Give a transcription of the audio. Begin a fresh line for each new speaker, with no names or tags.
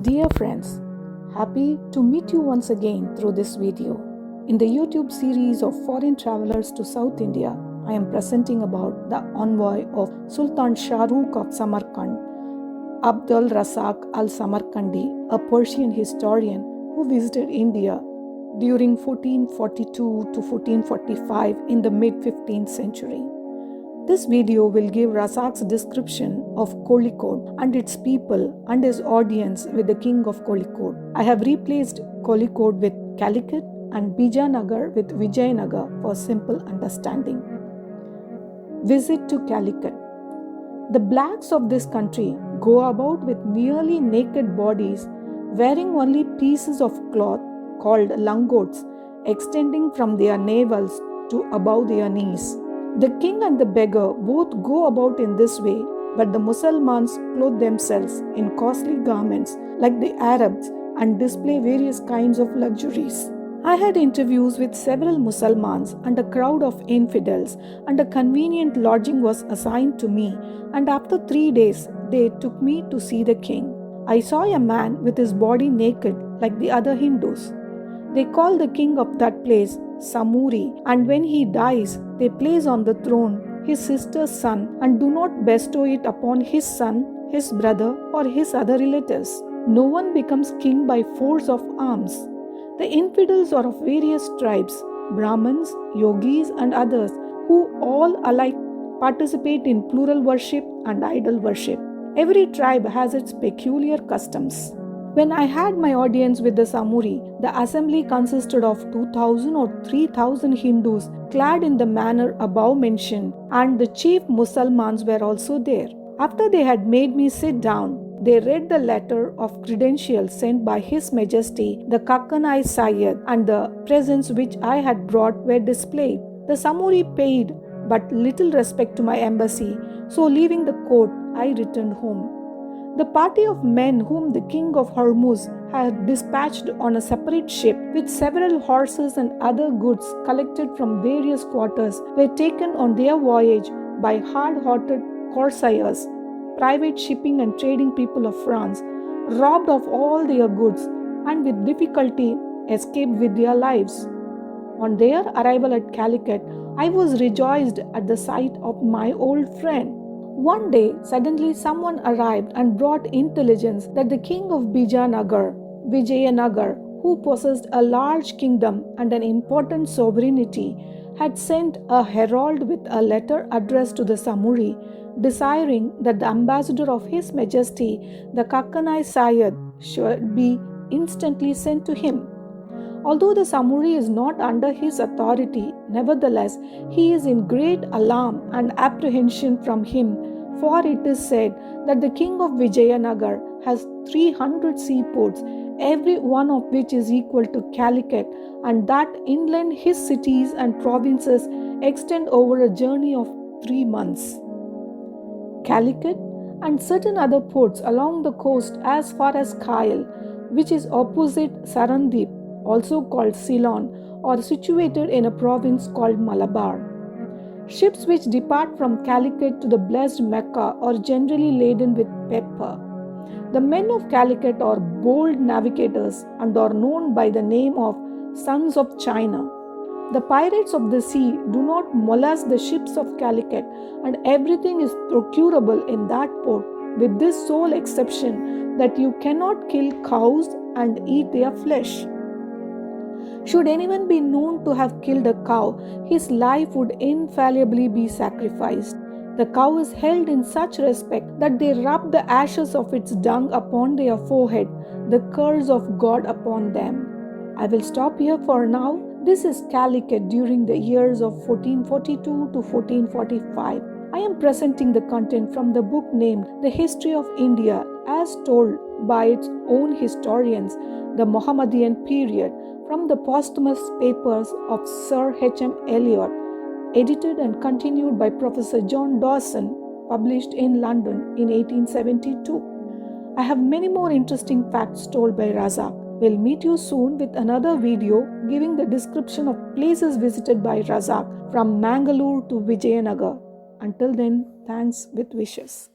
Dear friends, happy to meet you once again through this video. In the YouTube series of foreign travelers to South India, I am presenting about the envoy of Sultan Shahrukh of Samarkand, Abdul Razzak al-Samarkandi, a Persian historian who visited India during 1442 to 1445 in the mid-15th century. This video will give Razzak's description of Kolikot and its people and his audience with the King of Kolikot. I have replaced Kolikot with Calicut and Bijanagar with Vijayanagar for simple understanding. Visit to Calicut. The blacks of this country go about with nearly naked bodies, wearing only pieces of cloth called langots extending from their navels to above their knees. The king and the beggar both go about in this way, but the Muslims clothe themselves in costly garments like the Arabs and display various kinds of luxuries. I had interviews with several Muslims and a crowd of infidels, and a convenient lodging was assigned to me, and after 3 days they took me to see the king. I saw a man with his body naked like the other Hindus. They call the king of that place Samuri, and when he dies, they place on the throne his sister's son and do not bestow it upon his son, his brother, or his other relatives. No one becomes king by force of arms. The infidels are of various tribes, Brahmins, yogis, and others, who all alike participate in plural worship and idol worship. Every tribe has its peculiar customs. When I had my audience with the Samuri, the assembly consisted of 2,000 or 3,000 Hindus clad in the manner above mentioned, and the chief Muslims were also there. After they had made me sit down, they read the letter of credentials sent by His Majesty, the Kakkanai Sayyid, and the presents which I had brought were displayed. The Samuri paid but little respect to my embassy, so leaving the court, I returned home. The party of men whom the king of Hormuz had dispatched on a separate ship with several horses and other goods collected from various quarters were taken on their voyage by hard-hearted corsairs, private shipping and trading people of France, robbed of all their goods, and with difficulty escaped with their lives. On their arrival at Calicut, I was rejoiced at the sight of my old friend. One day, suddenly someone arrived and brought intelligence that the king of Vijayanagar, who possessed a large kingdom and an important sovereignty, had sent a herald with a letter addressed to the Samuri, desiring that the ambassador of His Majesty, the Kakkanai Sayyid, should be instantly sent to him. Although the Samuri is not under his authority, nevertheless, he is in great alarm and apprehension from him, for it is said that the king of Vijayanagar has 300 seaports, every one of which is equal to Calicut, and that inland his cities and provinces extend over a journey of 3 months. Calicut and certain other ports along the coast as far as Kyle, which is opposite Sarandip, also called Ceylon, are situated in a province called Malabar. Ships which depart from Calicut to the blessed Mecca are generally laden with pepper. The men of Calicut are bold navigators and are known by the name of Sons of China. The pirates of the sea do not molest the ships of Calicut, and everything is procurable in that port, with this sole exception that you cannot kill cows and eat their flesh. Should anyone be known to have killed a cow, his life would infallibly be sacrificed. The cow is held in such respect that they rub the ashes of its dung upon their forehead, the curse of God upon them. I will stop here for now. This is Calicut during the years of 1442 to 1445. I am presenting the content from the book named The History of India as told by its own historians, the Muhammadan Period, from the posthumous Papers of Sir H.M. Elliot, edited and continued by Professor John Dowson, published in London in 1872. I have many more interesting facts told by Razzak. We'll meet you soon with another video giving the description of places visited by Razzak from Mangalore to Vijayanagar. Until then, thanks with wishes.